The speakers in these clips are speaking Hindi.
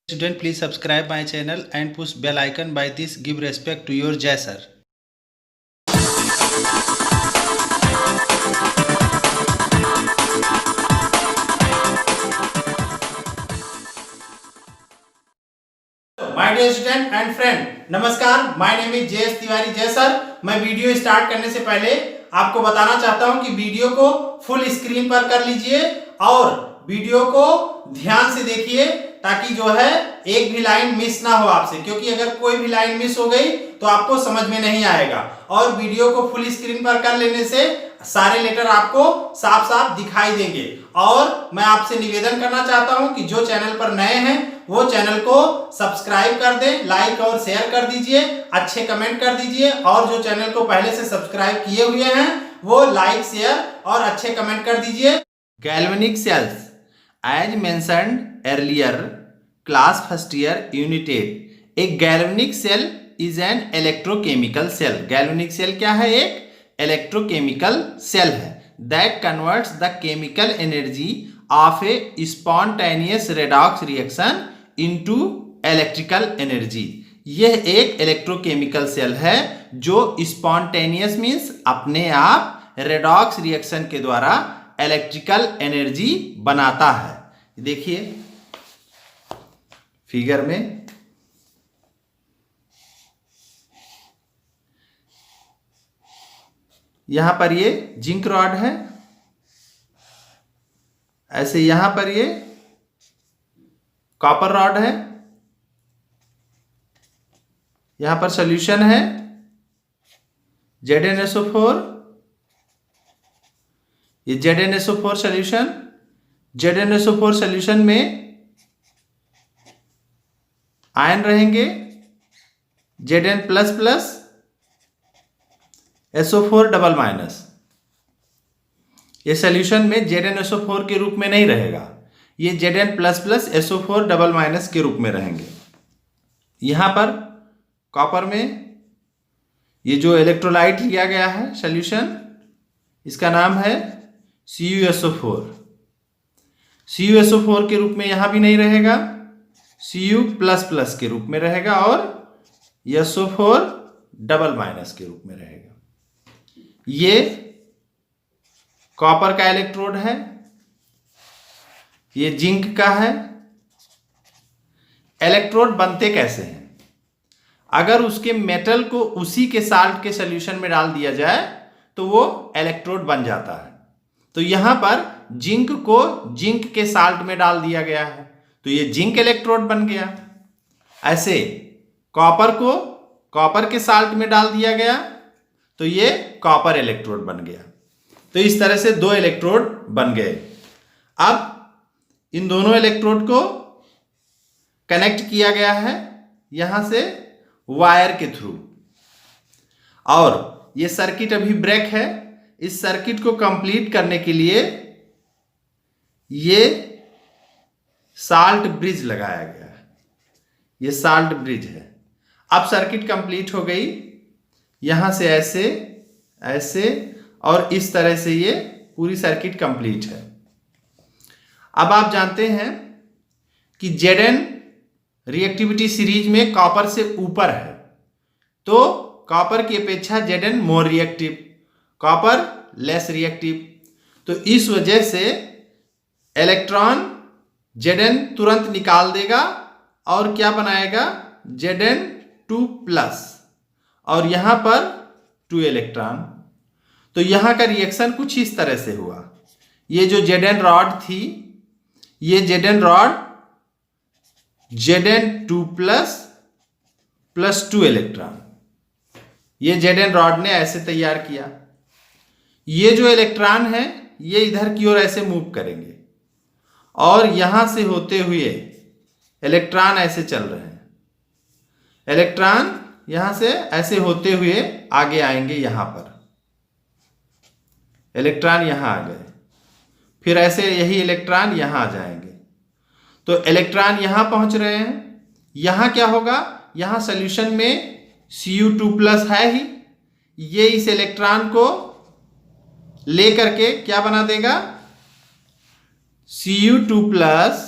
Student, please subscribe my channel and push bell icon. By this, give respect to your Jai sir. My dear student and friend, नमस्कार। My name is JS Tiwari Jai sir. मैं वीडियो स्टार्ट करने से पहले आपको बताना चाहता हूं कि वीडियो को फुल स्क्रीन पर कर लीजिए और वीडियो को ध्यान से देखिए ताकि जो है एक भी लाइन मिस ना हो आपसे, क्योंकि अगर कोई भी लाइन मिस हो गई तो आपको समझ में नहीं आएगा। और वीडियो को फुल स्क्रीन पर कर लेने से सारे लेटर आपको साफ साफ दिखाई देंगे। और मैं आपसे निवेदन करना चाहता हूं कि जो चैनल पर नए हैं वो चैनल को सब्सक्राइब कर दें, लाइक और शेयर कर दीजिए, अच्छे कमेंट कर दीजिए। और जो चैनल को पहले से सब्सक्राइब किए हुए हैं वो लाइक, शेयर और अच्छे कमेंट कर दीजिए। Galvanic cells as mentioned earlier, class first year, unit 8। एक galvanic cell is an electrochemical cell. Galvanic cell क्या है? एक इलेक्ट्रोकेमिकल सेल है that converts the chemical energy of a spontaneous redox reaction into electrical energy. यह एक इलेक्ट्रोकेमिकल सेल है जो स्पॉन्टेनियस मीन्स अपने आप रेडॉक्स रिएक्शन के द्वारा इलेक्ट्रिकल एनर्जी बनाता है। देखिए फिगर में यहां पर ये जिंक रॉड है, ऐसे यहां पर ये कॉपर रॉड है, यहां पर सॉल्यूशन है ZnSO4, ये ZnSO4 सॉल्यूशन। ZnSO4 सॉल्यूशन में आयन रहेंगे Zn plus plus SO4 double minus. ये सॉल्यूशन में ZnSO4 के रूप में नहीं रहेगा, ये Zn plus plus SO4 double minus के रूप में रहेंगे। यहां पर कॉपर में ये जो इलेक्ट्रोलाइट लिया गया है सॉल्यूशन, इसका नाम है CuSO4। CuSO4 के रूप में यहां भी नहीं रहेगा, Cu प्लस प्लस के रूप में रहेगा और SO4 डबल माइनस के रूप में रहेगा। ये कॉपर का इलेक्ट्रोड है, ये जिंक का है। इलेक्ट्रोड बनते कैसे हैं? अगर उसके मेटल को उसी के साल्ट के सॉल्यूशन में डाल दिया जाए तो वो इलेक्ट्रोड बन जाता है। तो यहां पर जिंक को जिंक के साल्ट में डाल दिया गया है तो ये जिंक इलेक्ट्रोड बन गया। ऐसे कॉपर को कॉपर के साल्ट में डाल दिया गया तो ये कॉपर इलेक्ट्रोड बन गया। तो इस तरह से दो इलेक्ट्रोड बन गए। अब इन दोनों इलेक्ट्रोड को कनेक्ट किया गया है यहां से वायर के थ्रू, और ये सर्किट अभी ब्रेक है। इस सर्किट को कंप्लीट करने के लिए ये साल्ट ब्रिज लगाया गया है, ये साल्ट ब्रिज है। अब सर्किट कंप्लीट हो गई, यहां से ऐसे ऐसे और इस तरह से ये पूरी सर्किट कंप्लीट है। अब आप जानते हैं कि Zn रिएक्टिविटी सीरीज में कॉपर से ऊपर है, तो कॉपर की अपेक्षा Zn more reactive, copper less reactive. तो इस वजह से इलेक्ट्रॉन Zn तुरंत निकाल देगा और क्या बनाएगा? Zn2 प्लस और यहां पर 2 इलेक्ट्रॉन। तो यहां का रिएक्शन कुछ इस तरह से हुआ। ये जो Zn रॉड थी, ये Zn rod Zn2 plus plus 2 electron, ये Zn रॉड ने ऐसे तैयार किया। ये जो इलेक्ट्रॉन है ये इधर की ओर ऐसे मूव करेंगे और यहां से होते हुए इलेक्ट्रॉन ऐसे चल रहे हैं। इलेक्ट्रॉन यहां से ऐसे होते हुए आगे आएंगे, यहां पर इलेक्ट्रॉन यहां आ गए, फिर ऐसे यही इलेक्ट्रॉन यहां आ जाएंगे। तो इलेक्ट्रॉन यहां पहुंच रहे हैं। यहां क्या होगा? यहां सॉल्यूशन में Cu2 प्लस है ही, ये इस इलेक्ट्रॉन को लेकर के क्या बना देगा? Cu2 plus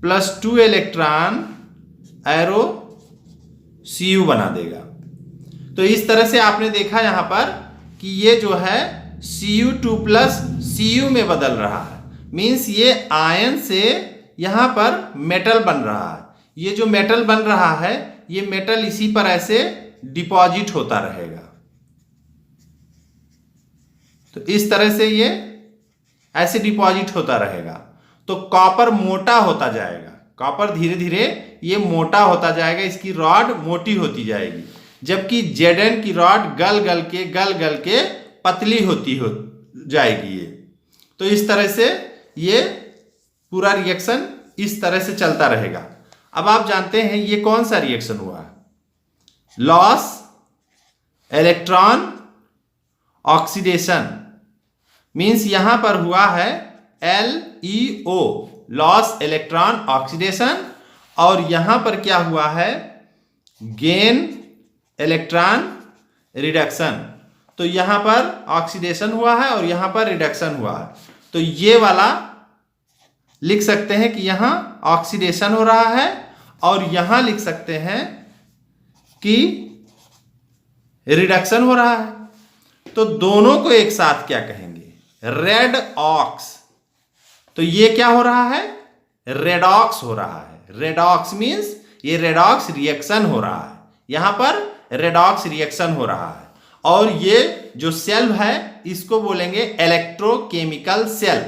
+2 electron arrow Cu बना देगा। तो इस तरह से आपने देखा यहां पर कि ये जो है Cu2 प्लस Cu में बदल रहा है, मीन्स ये आयन से यहां पर मेटल बन रहा है। ये जो मेटल बन रहा है ये मेटल इसी पर ऐसे डिपॉजिट होता रहेगा। तो इस तरह से ये ऐसे डिपॉजिट होता रहेगा। तो कॉपर मोटा होता जाएगा, कॉपर धीरे धीरे ये मोटा होता जाएगा, इसकी रॉड मोटी होती जाएगी, जबकि Zn की रॉड गल गल के पतली होती हो जाएगी ये। तो इस तरह से ये पूरा रिएक्शन इस तरह से चलता रहेगा। अब आप जानते हैं ये कौन सा रिएक्शन हुआ? लॉस इलेक्ट्रॉन ऑक्सीडेशन, मीन्स यहां पर हुआ है LEO, लॉस इलेक्ट्रॉन ऑक्सीडेशन, और यहां पर क्या हुआ है? Gain electron reduction. तो यहां पर ऑक्सीडेशन हुआ है और यहां पर रिडक्शन हुआ है। तो ये वाला लिख सकते हैं कि यहां ऑक्सीडेशन हो रहा है, और यहां लिख सकते हैं कि रिडक्शन हो रहा है। तो दोनों को एक साथ क्या कहेंगे? Redox. तो ये क्या हो रहा है? रेडॉक्स हो रहा है। रेडॉक्स मीन्स ये रेडॉक्स रिएक्शन हो रहा है, यहां पर रेडॉक्स रिएक्शन हो रहा है। और ये जो सेल है इसको बोलेंगे इलेक्ट्रोकेमिकल सेल।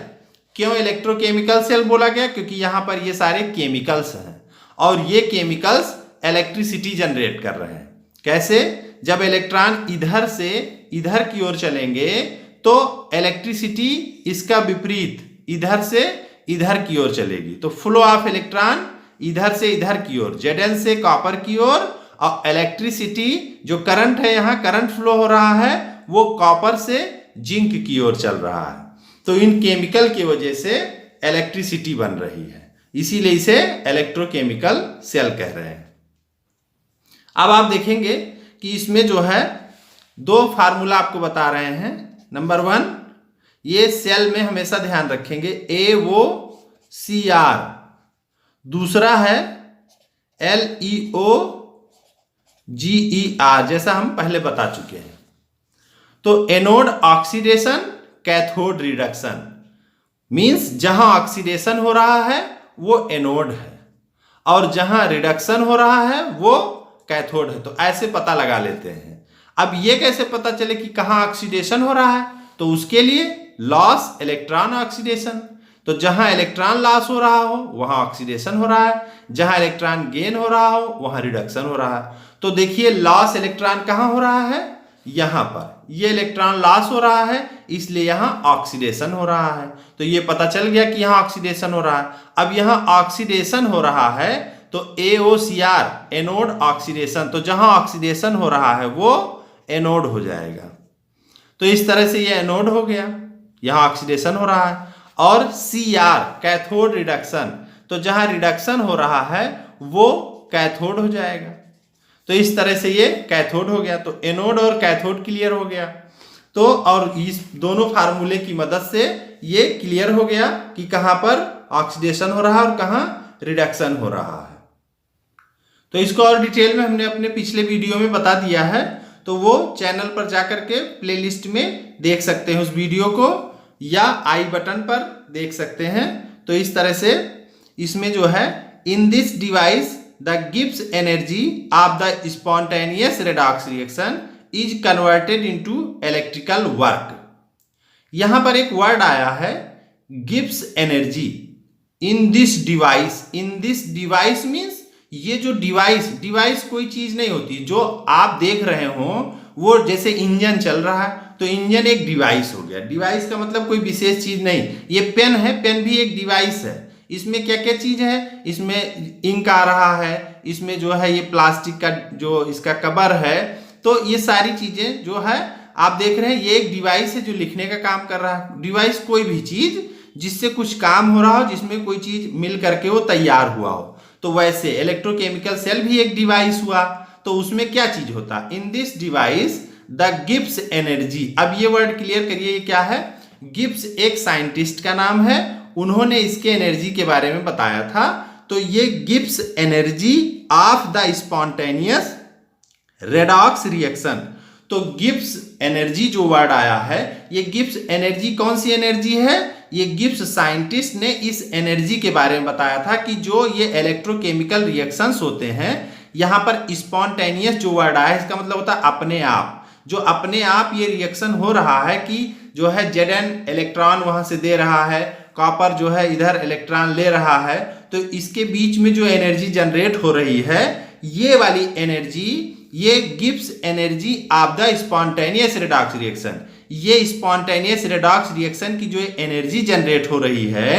क्यों इलेक्ट्रोकेमिकल सेल बोला गया? क्योंकि यहां पर ये सारे केमिकल्स हैं और ये केमिकल्स इलेक्ट्रिसिटी जनरेट कर रहे हैं। कैसे? जब इलेक्ट्रॉन इधर से इधर की ओर चलेंगे तो इलेक्ट्रिसिटी इसका विपरीत इधर से इधर की ओर चलेगी। तो फ्लो ऑफ इलेक्ट्रॉन इधर से इधर की ओर, Zn से कॉपर की ओर, और इलेक्ट्रिसिटी जो करंट है यहां करंट फ्लो हो रहा है वो कॉपर से जिंक की ओर चल रहा है। तो इन केमिकल की वजह से इलेक्ट्रिसिटी बन रही है, इसीलिए इसे इलेक्ट्रोकेमिकल सेल कह रहे हैं। अब आप देखेंगे कि इसमें जो है दो फार्मूला आपको बता रहे हैं। नंबर 1, ये सेल में हमेशा ध्यान रखेंगे AOCR, दूसरा है LEOGER, जैसा हम पहले बता चुके हैं। तो anode oxidation, cathode reduction, means जहां ऑक्सीडेशन हो रहा है वो एनोड है और जहां रिडक्शन हो रहा है वो कैथोड है। तो ऐसे पता लगा लेते हैं। अब ये कैसे पता चले कि कहां ऑक्सीडेशन हो रहा है? तो उसके लिए लॉस इलेक्ट्रॉन ऑक्सीडेशन। तो जहां इलेक्ट्रॉन लॉस हो रहा हो वहां ऑक्सीडेशन हो रहा है, जहां इलेक्ट्रॉन गेन हो रहा हो वहां रिडक्शन हो रहा है। तो देखिए लॉस इलेक्ट्रॉन कहां हो रहा है? यहां पर ये इलेक्ट्रॉन लॉस हो रहा है, इसलिए यहां ऑक्सीडेशन हो रहा है। तो ये पता चल गया कि यहां ऑक्सीडेशन हो रहा है। अब यहां ऑक्सीडेशन हो रहा है तो AOCR, एनोड ऑक्सीडेशन, तो जहां ऑक्सीडेशन हो रहा है वो एनोड हो जाएगा। तो इस तरह से ये एनोड हो गया, यहां ऑक्सीडेशन हो रहा है। और CR, कैथोड रिडक्शन, तो जहां रिडक्शन हो रहा है वो कैथोड हो जाएगा। तो इस तरह से ये कैथोड हो गया। तो एनोड और कैथोड क्लियर हो गया। तो और इस दोनों फार्मूले की मदद से ये क्लियर हो गया कि कहां पर ऑक्सीडेशन हो रहा है और कहां रिडक्शन हो रहा है। तो इसको और डिटेल में हमने अपने पिछले वीडियो में बता दिया है, तो वो चैनल पर जाकर के प्लेलिस्ट में देख सकते हैं उस वीडियो को, या आई बटन पर देख सकते हैं। तो इस तरह से इसमें जो है in this device the Gibbs energy of the spontaneous redox reaction is converted into electrical work. यहां पर एक वर्ड आया है Gibbs energy in this device. In this device means ये जो डिवाइस कोई चीज नहीं होती। जो आप देख रहे हो वो जैसे इंजन चल रहा है तो इंजन एक डिवाइस हो गया। डिवाइस का मतलब कोई विशेष चीज नहीं। ये पेन है, पेन भी एक डिवाइस है। इसमें क्या क्या चीज है? इसमें इंक आ रहा है, इसमें जो है ये प्लास्टिक का जो इसका कवर है। तो ये सारी चीजें जो है आप देख रहे हैं ये एक डिवाइस है जो लिखने का काम कर रहा है। डिवाइस कोई भी चीज जिससे कुछ काम हो रहा हो, जिसमें कोई चीज मिल करके वो तैयार हुआ हो। तो वैसे इलेक्ट्रोकेमिकल सेल भी एक डिवाइस हुआ। तो उसमें क्या चीज होता? In this device the Gibbs energy. अब ये वर्ड क्लियर करिए, ये क्या है? गिब्स एक साइंटिस्ट का नाम है, उन्होंने इसके एनर्जी के बारे में बताया था। तो ये gives energy of the spontaneous redox reaction. तो गिब्स एनर्जी जो वर्ड आया है, ये गिब्स एनर्जी कौन सी एनर्जी है? ये गिब्स साइंटिस्ट ने इस एनर्जी के बारे में बताया था कि जो ये इलेक्ट्रोकेमिकल रिएक्शंस होते हैं, यहाँ पर स्पॉन्टेनियस जो वर्ड आया है इसका मतलब होता है अपने आप। जो अपने आप ये रिएक्शन हो रहा है कि जो है Zn इलेक्ट्रॉन वहां से दे रहा है, कॉपर जो है इधर इलेक्ट्रॉन ले रहा है, तो इसके बीच में जो एनर्जी जनरेट हो रही है, ये वाली एनर्जी, ये gives energy of the spontaneous redox reaction. ये स्पॉन्टेनियस रेडॉक्स रिएक्शन की जो एनर्जी जनरेट हो रही है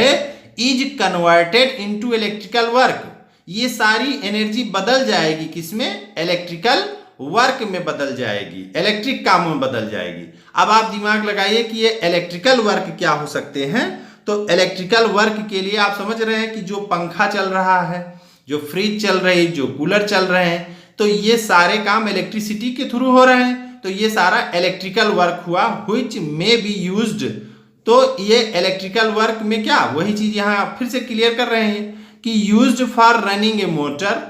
is converted into electrical work. ये सारी एनर्जी बदल जाएगी किसमें? इलेक्ट्रिकल वर्क में बदल जाएगी, इलेक्ट्रिक कामों में बदल जाएगी। अब आप दिमाग लगाइए कि ये इलेक्ट्रिकल वर्क क्या हो सकते हैं। तो इलेक्ट्रिकल वर्क के लिए आप समझ रहे हैं कि जो पंखा चल रहा है, जो फ्रिज चल रही, जो कूलर चल रहे हैं, तो ये सारे काम इलेक्ट्रिसिटी के थ्रू हो रहे हैं। तो ये सारा इलेक्ट्रिकल वर्क हुआ व्हिच मे बी यूज्ड। तो ये इलेक्ट्रिकल वर्क में क्या, वही चीज यहां फिर से क्लियर कर रहे हैं कि used for running a motor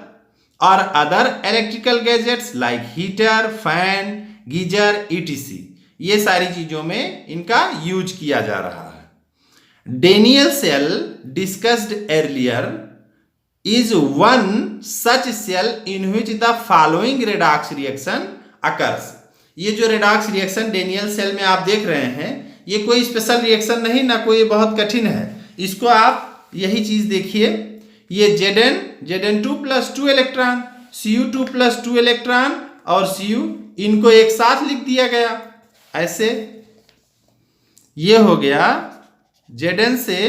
और other electrical gadgets like heater, fan, geyser etc। ये सारी चीजों में इनका यूज किया जा रहा है। Daniel cell discussed earlier is one such cell in which the following redox reaction occurs। ये जो redox reaction डेनियल सेल में आप देख रहे हैं, ये कोई स्पेशल रिएक्शन नहीं, ना कोई बहुत कठिन है। इसको आप यही चीज देखिए, ये Zn2 + 2 इलेक्ट्रॉन, Cu2 + 2 इलेक्ट्रॉन और Cu, इनको एक साथ लिख दिया गया ऐसे। ये हो गया Zn से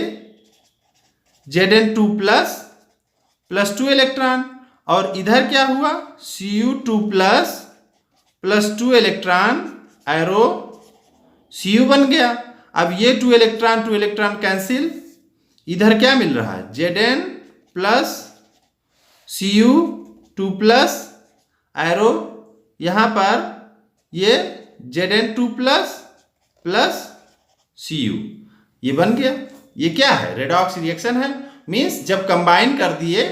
Zn2 + 2 इलेक्ट्रॉन, और इधर क्या हुआ? Cu2 + 2 इलेक्ट्रॉन, एरो Cu बन गया। अब ये 2 इलेक्ट्रॉन कैंसिल, इधर क्या मिल रहा है? Zn + Cu2 + एरो, यहां पर ये Zn2 + Cu, ये बन गया। ये क्या है? रेडॉक्स रिएक्शन है। मीन्स जब कंबाइन कर दिए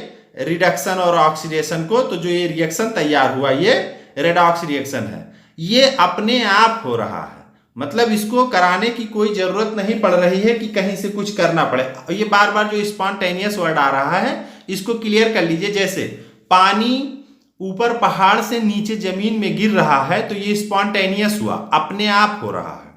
रिडक्शन और ऑक्सीडेशन को, तो जो ये रिएक्शन तैयार हुआ ये रेडॉक्स रिएक्शन है। ये अपने आप हो रहा है, मतलब इसको कराने की कोई जरूरत नहीं पड़ रही है कि कहीं से कुछ करना पड़े। ये बार बार जो स्पॉन्टेनियस वर्ड आ रहा है इसको क्लियर कर लीजिए। जैसे पानी ऊपर पहाड़ से नीचे जमीन में गिर रहा है, तो ये स्पॉन्टेनियस हुआ, अपने आप हो रहा है।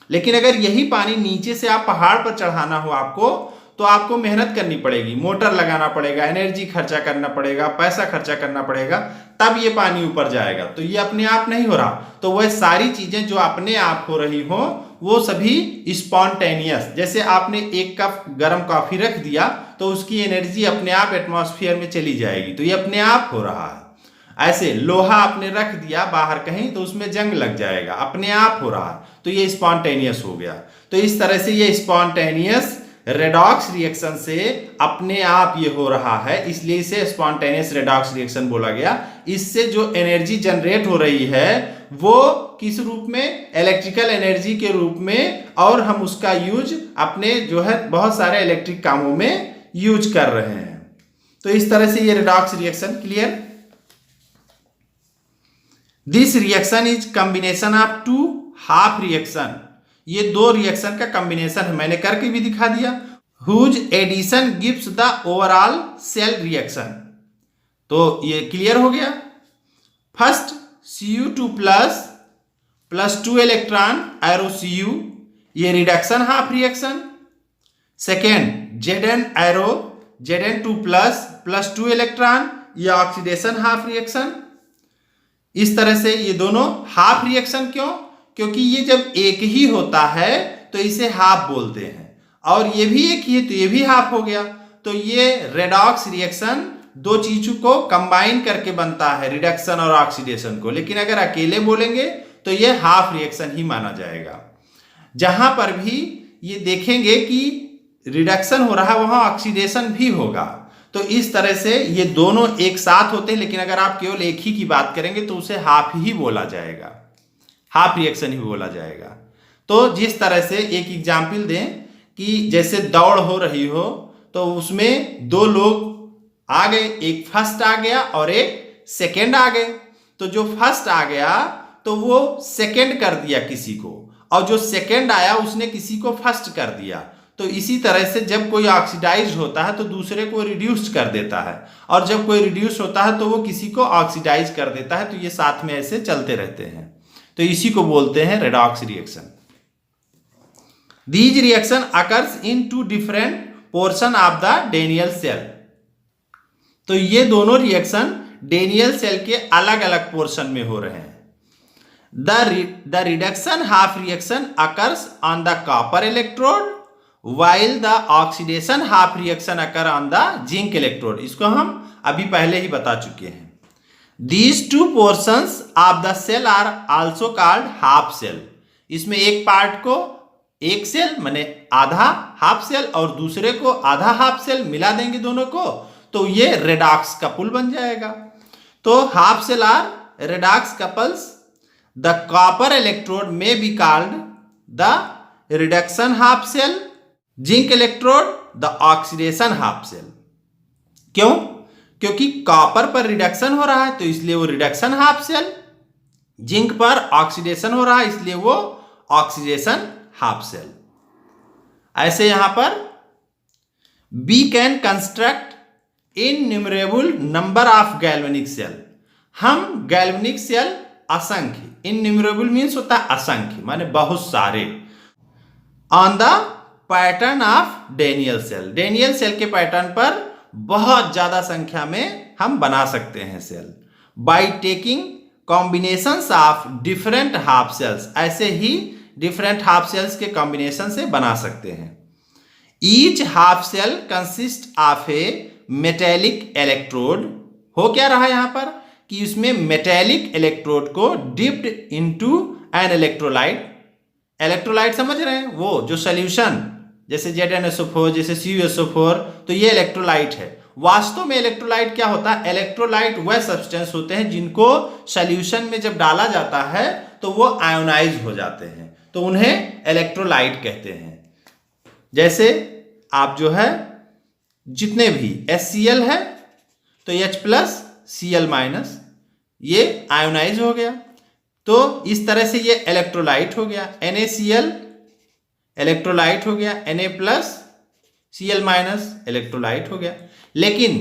लेकिन अगर यही पानी नीचे से आप पहाड़ पर चढ़ाना हो आपको, तो आपको मेहनत करनी पड़ेगी, मोटर लगाना पड़ेगा, एनर्जी खर्चा करना पड़ेगा, पैसा खर्चा करना पड़ेगा, तब ये पानी ऊपर जाएगा। तो ये अपने आप नहीं हो रहा। तो वह सारी चीजें जो अपने आप हो रही हो, वो सभी स्पॉन्टेनियस। जैसे आपने 1 कप गर्म कॉफी रख दिया, तो उसकी एनर्जी अपने आप एटमॉस्फेयर में चली जाएगी, तो ये अपने आप हो रहा है। ऐसे लोहा आपने रख दिया बाहर कहीं, तो उसमें जंग लग जाएगा, अपने आप हो रहा है, तो ये स्पॉन्टेनियस हो गया। तो इस तरह से ये स्पॉन्टेनियस रेडॉक्स रिएक्शन से अपने आप ये हो रहा है, इसलिए इसे स्पॉन्टेनियस रेडॉक्स रिएक्शन बोला गया। इससे जो एनर्जी जनरेट हो रही है वो किस रूप में? इलेक्ट्रिकल एनर्जी के रूप में, और हम उसका यूज अपने जो है बहुत सारे इलेक्ट्रिक कामों में यूज कर रहे हैं। तो इस तरह से ये redox reaction clear. This reaction is combination of 2 half reaction. ये 2 रिएक्शन का कॉम्बिनेशन है, मैंने करके भी दिखा दिया। Whose addition gives the overall cell reaction. तो ये क्लियर हो गया। First Cu2 + 2 electron, arrow Cu, ये reduction half reaction. Second Zn arrow Zn2 + 2 electron, ये ऑक्सीडेशन हाफ रिएक्शन। इस तरह से ये दोनों हाफ रिएक्शन। क्यों? क्योंकि ये जब एक ही होता है तो इसे हाफ बोलते हैं, और ये भी एक ही है तो ये भी हाफ हो गया। तो ये रेडॉक्स रिएक्शन 2 चीजों को कंबाइन करके बनता है, रिडक्शन और ऑक्सीडेशन को। लेकिन अगर अकेले बोलेंगे तो ये हाफ रिएक्शन ही माना जाएगा। जहां पर भी ये देखेंगे कि रिडक्शन हो रहा है वहां ऑक्सीडेशन भी होगा। तो इस तरह से ये दोनों एक साथ होते हैं, लेकिन अगर आप केवल एक ही की बात करेंगे तो उसे हाफ ही बोला जाएगा, हाफ रिएक्शन ही बोला जाएगा। तो जिस तरह से एक एग्जाम्पल दें कि जैसे दौड़ हो रही हो, तो उसमें 2 लोग आ गए, एक फर्स्ट आ गया और एक सेकंड आ गए। तो जो फर्स्ट आ गया तो वो सेकंड कर दिया किसी को, और जो सेकंड आया उसने किसी को फर्स्ट कर दिया। तो इसी तरह से जब कोई ऑक्सीडाइज्ड होता है तो दूसरे को रिड्यूस्ड कर देता है, और जब कोई रिड्यूस होता है तो वो किसी को ऑक्सीडाइज कर देता है। तो ये साथ में ऐसे चलते रहते हैं, तो इसी को बोलते हैं redox reaction. These reaction occurs in two different portion of the Daniel cell. तो ये दोनों रिएक्शन डेनियल सेल के अलग अलग पोर्शन में हो रहे हैं। The reduction half reaction occurs on the copper electrode while the oxidation half reaction occur on the zinc electrode। इसको हम अभी पहले ही बता चुके हैं। These two portions of the cell are also called half cell। इसमें एक पार्ट को एक सेल माने आधा हाफ सेल और दूसरे को आधा हाफ सेल मिला देंगे दोनों को, तो ये रेडॉक्स कपल बन जाएगा। तो half cell are redox couples. The copper electrode में be called the reduction half cell, zinc electrode the oxidation half cell. क्यों? क्योंकि कॉपर पर रिडक्शन हो रहा है तो इसलिए वो रिडक्शन हाफ सेल, जिंक पर ऑक्सीडेशन हो रहा है इसलिए वो ऑक्सीडेशन हाफ सेल। ऐसे यहां पर we can construct innumerable number of galvanic cell. हम गैल्वेनिक सेल असंख्य, इनन्यूमरेबल मीन्स होता है असंख्य माने बहुत सारे, on the pattern of Daniel cell. Daniel cell के पैटर्न पर बहुत ज्यादा संख्या में हम बना सकते हैं cell. By taking combinations of different half cells, ऐसे ही डिफरेंट हाफ सेल्स के कॉम्बिनेशन से बना सकते हैं। Each half cell consist of a metallic electrode. हो क्या रहा है यहां पर कि उसमें मेटेलिक इलेक्ट्रोड को dipped into an electrolyte. Electrolyte समझ रहे हैं, वो जो सोल्यूशन जैसे ZnSO4 जैसे CuSO4, तो ये इलेक्ट्रोलाइट है। वास्तव में इलेक्ट्रोलाइट क्या होता है? इलेक्ट्रोलाइट वह सब्सटेंस होते हैं जिनको सॉल्यूशन में जब डाला जाता है तो वो आयोनाइज हो जाते हैं, तो उन्हें इलेक्ट्रोलाइट कहते हैं। जैसे आप जो है जितने भी HCl है तो H+Cl- ये आयोनाइज हो गया, तो इस तरह से ये इलेक्ट्रोलाइट हो गया। NaCl इलेक्ट्रोलाइट हो गया, Na+Cl- इलेक्ट्रोलाइट हो गया। लेकिन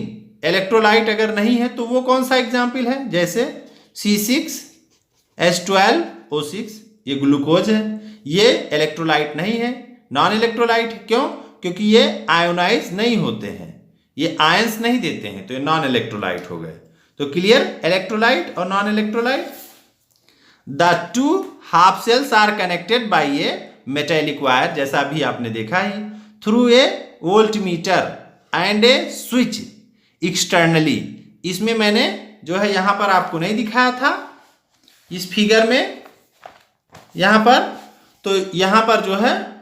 इलेक्ट्रोलाइट अगर नहीं है तो वो कौन सा एग्जाम्पल है? जैसे C6H12O6, ये ग्लूकोज है, ये इलेक्ट्रोलाइट नहीं है, नॉन इलेक्ट्रोलाइट। क्यों? क्योंकि ये आयोनाइज नहीं होते हैं, ये आयंस नहीं देते हैं, तो ये नॉन इलेक्ट्रोलाइट हो गए। तो क्लियर, इलेक्ट्रोलाइट और non electrolyte. The two half cells are connected by a metallic wire, जैसा अभी आपने देखा ही, through a voltmeter and a switch externally. इसमें मैंने जो है यहां पर आपको नहीं दिखाया था इस फिगर में, यहां पर, तो यहां पर जो है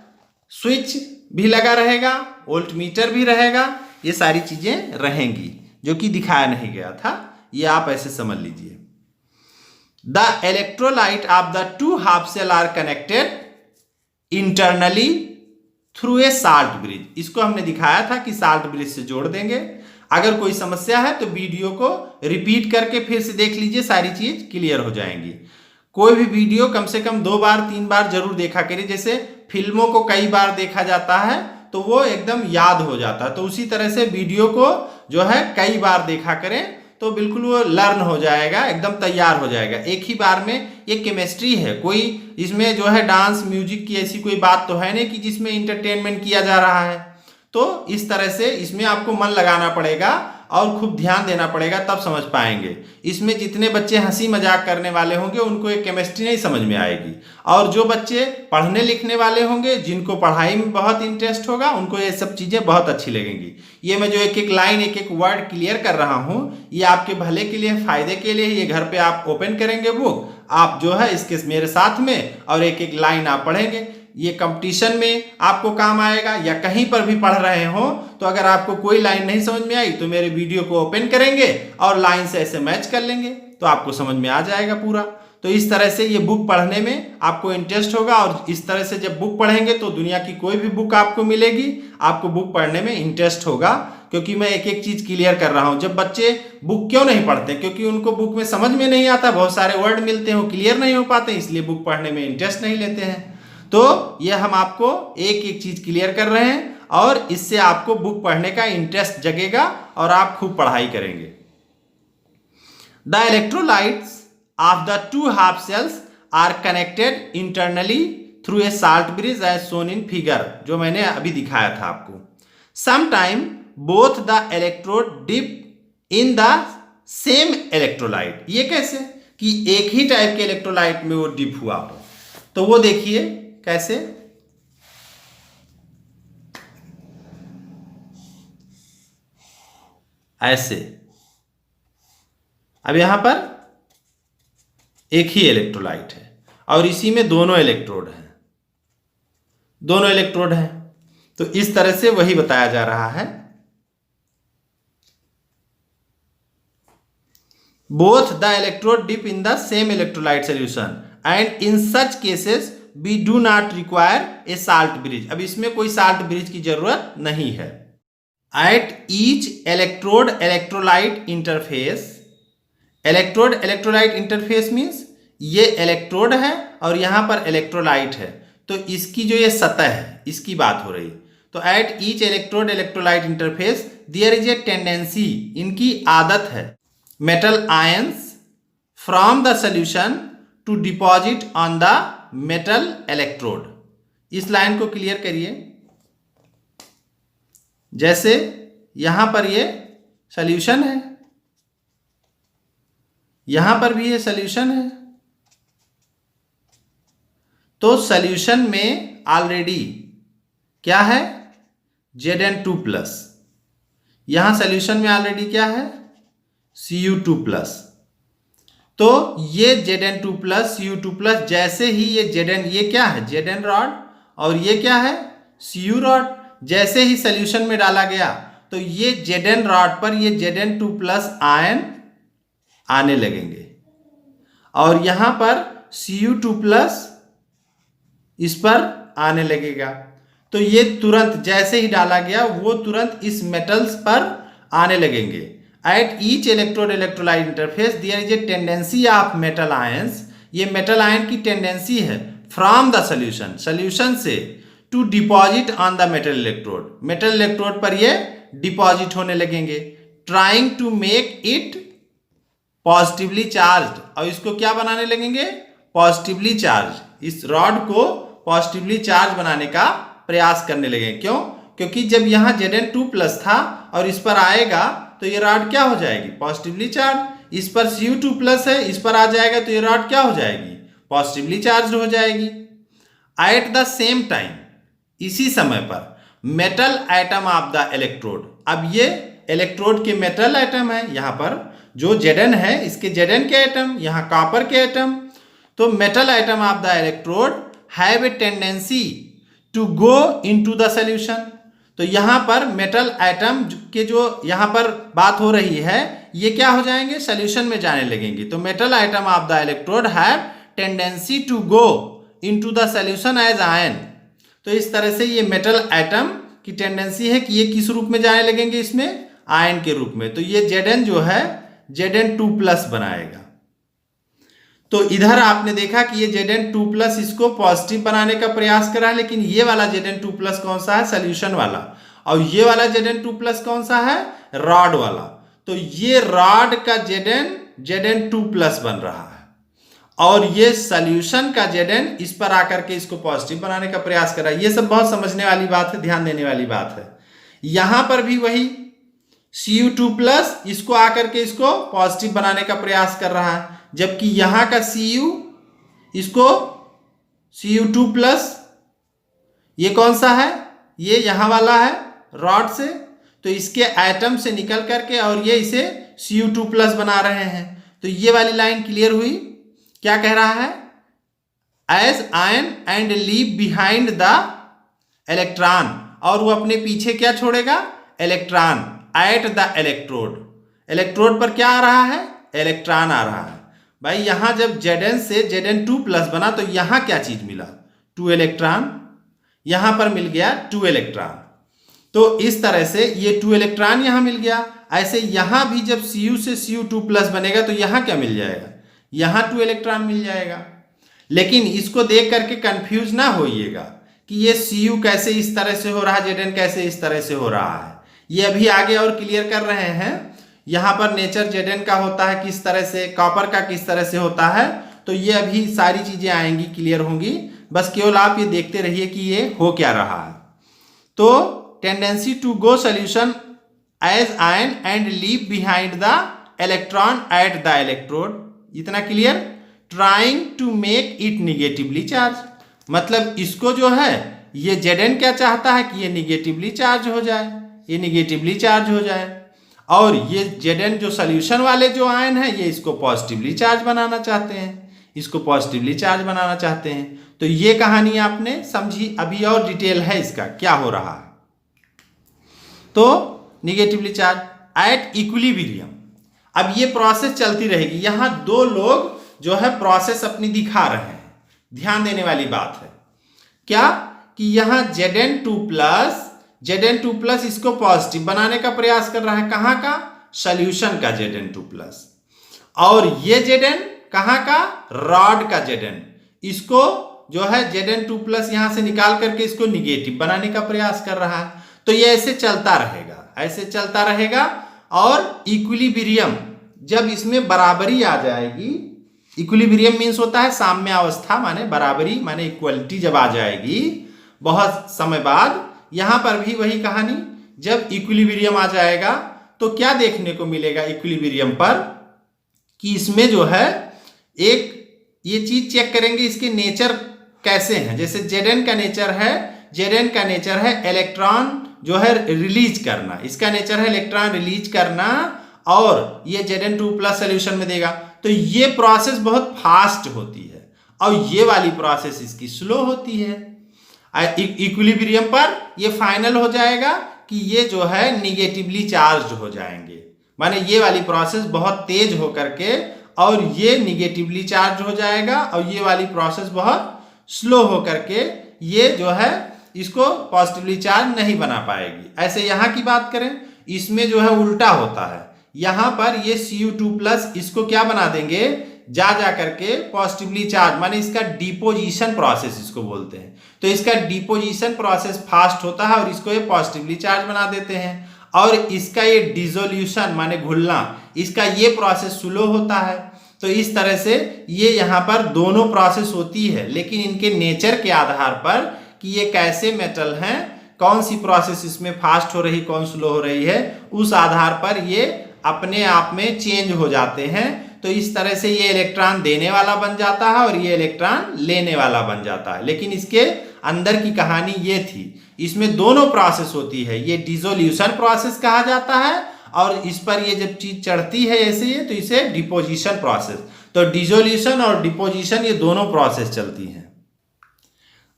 स्विच भी लगा रहेगा, वोल्टमीटर भी रहेगा, ये सारी चीजें रहेंगी जो कि दिखाया नहीं गया था, ये आप ऐसे समझ लीजिए। The electrolyte of the two half cell are connected internally through a salt bridge. इसको हमने दिखाया था कि साल्ट ब्रिज से जोड़ देंगे। अगर कोई समस्या है तो वीडियो को रिपीट करके फिर से देख लीजिए, सारी चीज क्लियर हो जाएंगी। कोई भी वीडियो कम से कम 2 बार 3 बार जरूर देखा करिए। जैसे फिल्मों को कई बार देखा जाता है तो वो एकदम याद हो जाता है, तो उसी तरह से वीडियो को जो है कई बार देखा करें तो बिल्कुल वो लर्न हो जाएगा, एकदम तैयार हो जाएगा। एक ही बार में ये केमिस्ट्री है, कोई इसमें जो है डांस म्यूजिक की ऐसी कोई बात तो है नहीं कि जिसमें इंटरटेनमेंट किया जा रहा है। तो इस तरह से इसमें आपको मन लगाना पड़ेगा और खूब ध्यान देना पड़ेगा, तब समझ पाएंगे। इसमें जितने बच्चे हंसी मजाक करने वाले होंगे उनको ये केमिस्ट्री नहीं समझ में आएगी, और जो बच्चे पढ़ने लिखने वाले होंगे, जिनको पढ़ाई में बहुत इंटरेस्ट होगा, उनको ये सब चीज़ें बहुत अच्छी लगेंगी। ये मैं जो एक एक लाइन एक एक वर्ड क्लियर कर रहा हूँ, ये आपके भले के लिए, फायदे के लिए। ये घर पे आप ओपन करेंगे बुक, आप जो है इसके मेरे साथ में, और एक एक लाइन आप पढ़ेंगे। ये कंपटीशन में आपको काम आएगा, या कहीं पर भी पढ़ रहे हो तो अगर आपको कोई लाइन नहीं समझ में आई तो मेरे वीडियो को ओपन करेंगे और लाइन से ऐसे मैच कर लेंगे तो आपको समझ में आ जाएगा पूरा। तो इस तरह से ये बुक पढ़ने में आपको इंटरेस्ट होगा, और इस तरह से जब बुक पढ़ेंगे तो दुनिया की कोई भी बुक आपको मिलेगी, आपको बुक पढ़ने में इंटरेस्ट होगा। क्योंकि मैं एक एक चीज क्लियर कर रहा हूं। जब बच्चे बुक क्यों नहीं पढ़ते, क्योंकि उनको बुक में समझ में नहीं आता, बहुत सारे वर्ड मिलते हैं वो क्लियर नहीं हो पाते, इसलिए बुक पढ़ने में इंटरेस्ट नहीं लेते हैं। तो ये हम आपको एक एक चीज क्लियर कर रहे हैं और इससे आपको बुक पढ़ने का इंटरेस्ट जगेगा और आप खूब पढ़ाई करेंगे। The electrolytes of the two half cells are connected internally through a salt bridge as shown in figure, जो मैंने अभी दिखाया था आपको। Sometime both the electrode dip in the same electrolyte. ये कैसे कि एक ही टाइप के इलेक्ट्रोलाइट में वो डिप हुआ हो, तो वो देखिए कैसे। ऐसे अब यहां पर एक ही इलेक्ट्रोलाइट है और इसी में दोनों इलेक्ट्रोड हैं, दोनों इलेक्ट्रोड हैं, तो इस तरह से वही बताया जा रहा है। Both the electrode dip in the same electrolyte solution and in such cases we do not require a salt bridge. अब इसमें कोई साल्ट ब्रिज की जरूरत नहीं है। At each electrode electrolyte interface, electrode electrolyte interface means ये इलेक्ट्रोड है और यहां पर इलेक्ट्रोलाइट है, तो इसकी जो ये सतह है इसकी बात हो रही। तो at each electrode electrolyte interface there is a tendency, इनकी आदत है, metal ions from the solution to deposit on the metal electrode. इस लाइन को क्लियर करिए। जैसे यहां पर ये सॉल्यूशन है, यहां पर भी ये सॉल्यूशन है, तो सॉल्यूशन में ऑलरेडी क्या है Zn2+, यहां सॉल्यूशन में ऑलरेडी क्या है Cu2+। तो ये Zn2+, Cu2+, जैसे ही ये Zn, ये क्या है Zn रॉड और ये क्या है Cu रॉड, जैसे ही सॉल्यूशन में डाला गया तो ये Zn रॉड पर ये Zn2+ आयन आने लगेंगे और यहां पर Cu2+ इस पर आने लगेगा। तो ये तुरंत जैसे ही डाला गया वो तुरंत इस मेटल्स पर आने लगेंगे। At each electrode electrolyte interface there is a tendency of metal ions, ये मेटल आयन की टेंडेंसी है फ्रॉम द सॉल्यूशन, सॉल्यूशन से to deposit on the metal electrode, metal electrode पर ये डिपॉजिट होने लगेंगे, trying to make it positively charged, और इसको क्या बनाने लगेंगे पॉजिटिवली चार्ज, इस रॉड को पॉजिटिवली चार्ज बनाने का प्रयास करने लगे। क्यों? क्योंकि जब यहां Zn2+ था और इस पर आएगा तो ये रॉड क्या हो जाएगी पॉजिटिवली चार्ज, इस पर Cu2+ है, इस पर आ जाएगा तो ये रॉड क्या हो जाएगी पॉजिटिवली चार्ज हो जाएगी। एट द सेम टाइम, इसी समय पर metal atom of the electrode, अब ये इलेक्ट्रोड के मेटल एटम है, यहां पर जो Zn है इसके Zn के एटम, यहां कॉपर के एटम, तो metal atom of the electrode have a tendency to go into the solution. तो यहां पर मेटल एटम के जो यहां पर बात हो रही है ये क्या हो जाएंगे सॉल्यूशन में जाने लगेंगे। तो metal atom of the electrode have tendency to go into the solution as ion. तो इस तरह से ये मेटल एटम की टेंडेंसी है कि ये किस रूप में जाने लगेंगे इसमें आयन के रूप में। तो ये Zn जो है Zn2+ बनाएगा। तो इधर आपने देखा कि ये Zn2+ इसको पॉजिटिव बनाने का प्रयास करा है, लेकिन ये वाला Zn2+ कौन सा है सॉल्यूशन वाला, और ये वाला Zn2+ कौन सा है रॉड वाला। तो ये रॉड का Zn2+ बन रहा है और ये सॉल्यूशन का Zn इस पर आकर के इसको पॉजिटिव बनाने का प्रयास कर रहा है। ये सब बहुत समझने वाली बात है, ध्यान देने वाली बात है। यहां पर भी वही Cu2+ इसको आकर के इसको पॉजिटिव बनाने का प्रयास कर रहा है, जबकि यहां का Cu इसको Cu2+, ये कौन सा है ये यहां वाला है रॉड से, तो इसके एटम से निकल करके और ये इसे Cu2+ बना रहे हैं। तो ये वाली लाइन क्लियर हुई। क्या कह रहा है as ion and leave behind the electron, और वो अपने पीछे क्या छोड़ेगा electron at the electrode, electrode पर क्या आ रहा है इलेक्ट्रॉन आ रहा है। भाई यहां जब Zn से Zn2+ बना तो यहां क्या चीज मिला 2 इलेक्ट्रॉन, यहां पर मिल गया 2 इलेक्ट्रॉन। तो इस तरह से ये 2 इलेक्ट्रॉन यहां मिल गया। ऐसे यहां भी जब Cu से Cu2+ बनेगा तो यहां क्या मिल जाएगा, यहां 2 इलेक्ट्रॉन मिल जाएगा। लेकिन इसको देख करके कंफ्यूज ना होइएगा कि ये Cu कैसे इस तरह से हो रहा है, Zn कैसे इस तरह से हो रहा है। ये अभी आगे और क्लियर कर रहे हैं। यहाँ पर नेचर Zn का होता है किस तरह से, कॉपर का किस तरह से होता है, तो ये अभी सारी चीजें आएंगी, क्लियर होंगी। बस केवल आप ये देखते रहिए कि ये हो क्या रहा है। तो tendency to go solution as ion and leave behind the electron at the electrode, इतना clear. Trying to make it negatively charge, मतलब इसको जो है ये Zn क्या चाहता है कि ये निगेटिवली चार्ज हो जाए, ये निगेटिवली चार्ज हो जाए। और ये Zn जो सोल्यूशन वाले जो आयन है ये इसको पॉजिटिवली चार्ज बनाना चाहते हैं, इसको पॉजिटिवली चार्ज बनाना चाहते हैं। तो ये कहानी आपने समझी। अभी और डिटेल है इसका क्या हो रहा है। तो निगेटिवली चार्ज एट इक्विलिब्रियम, अब ये प्रोसेस चलती रहेगी। यहां 2 लोग जो है प्रोसेस अपनी दिखा रहे हैं। ध्यान देने वाली बात है क्या कि यहां Zn2+ इसको पॉजिटिव बनाने का प्रयास कर रहा है, कहां का, सोल्यूशन का Zn2+। और ये Zn कहां का, रॉड का Zn, इसको जो है Zn2+ यहां से निकाल करके इसको निगेटिव बनाने का प्रयास कर रहा है। तो ये ऐसे चलता रहेगा, ऐसे चलता रहेगा। और इक्विलिब्रियम, जब इसमें बराबरी आ जाएगी, इक्विलिब्रियम मीन्स होता है साम्य अवस्था, माने बराबरी, माने इक्वलिटी जब आ जाएगी बहुत समय बाद, यहां पर भी वही कहानी। जब इक्विलिब्रियम आ जाएगा तो क्या देखने को मिलेगा इक्विलिब्रियम पर कि इसमें जो है एक ये चीज चेक करेंगे इसके नेचर कैसे हैं। जैसे Zn का नेचर है इलेक्ट्रॉन जो है रिलीज करना, इसका नेचर है इलेक्ट्रॉन रिलीज करना, और ये Zn2+ सोल्यूशन में देगा। तो ये प्रोसेस बहुत फास्ट होती है और ये वाली प्रोसेस इसकी स्लो होती है। इक्विलिब्रियम पर ये फाइनल हो जाएगा कि ये जो है निगेटिवली चार्ज हो जाएंगे, माने ये वाली प्रोसेस बहुत तेज होकर के और ये निगेटिवली चार्ज हो जाएगा, और ये वाली प्रोसेस बहुत स्लो होकर के ये जो है इसको पॉजिटिवली चार्ज नहीं बना पाएगी। ऐसे यहाँ की बात करें, इसमें जो है उल्टा होता है। यहाँ पर ये Cu2+ इसको क्या बना देंगे, जा करके पॉजिटिवली चार्ज, माने इसका डिपोजिशन प्रोसेस इसको बोलते हैं। तो इसका डिपोजिशन प्रोसेस फास्ट होता है और इसको ये पॉजिटिवली चार्ज बना देते हैं। और इसका ये डिसोल्यूशन माने घुलना, इसका ये प्रोसेस स्लो होता है। तो इस तरह से ये यहाँ पर दोनों प्रोसेस होती है, लेकिन इनके नेचर के आधार पर कि ये कैसे मेटल हैं, कौन सी प्रोसेस इसमें फास्ट हो रही, कौन स्लो हो रही है, उस आधार पर ये अपने आप में चेंज हो जाते हैं। तो इस तरह से ये इलेक्ट्रॉन देने वाला बन जाता है और ये इलेक्ट्रॉन लेने वाला बन जाता है। लेकिन इसके अंदर की कहानी ये थी, इसमें दोनों प्रोसेस होती है। ये डिसोल्यूशन प्रोसेस कहा जाता है और इस पर ये जब चीज चढ़ती है ऐसे ये, तो इसे डिपोजिशन प्रोसेस। तो डिसोल्यूशन और डिपोजिशन ये दोनों प्रोसेस चलती हैं।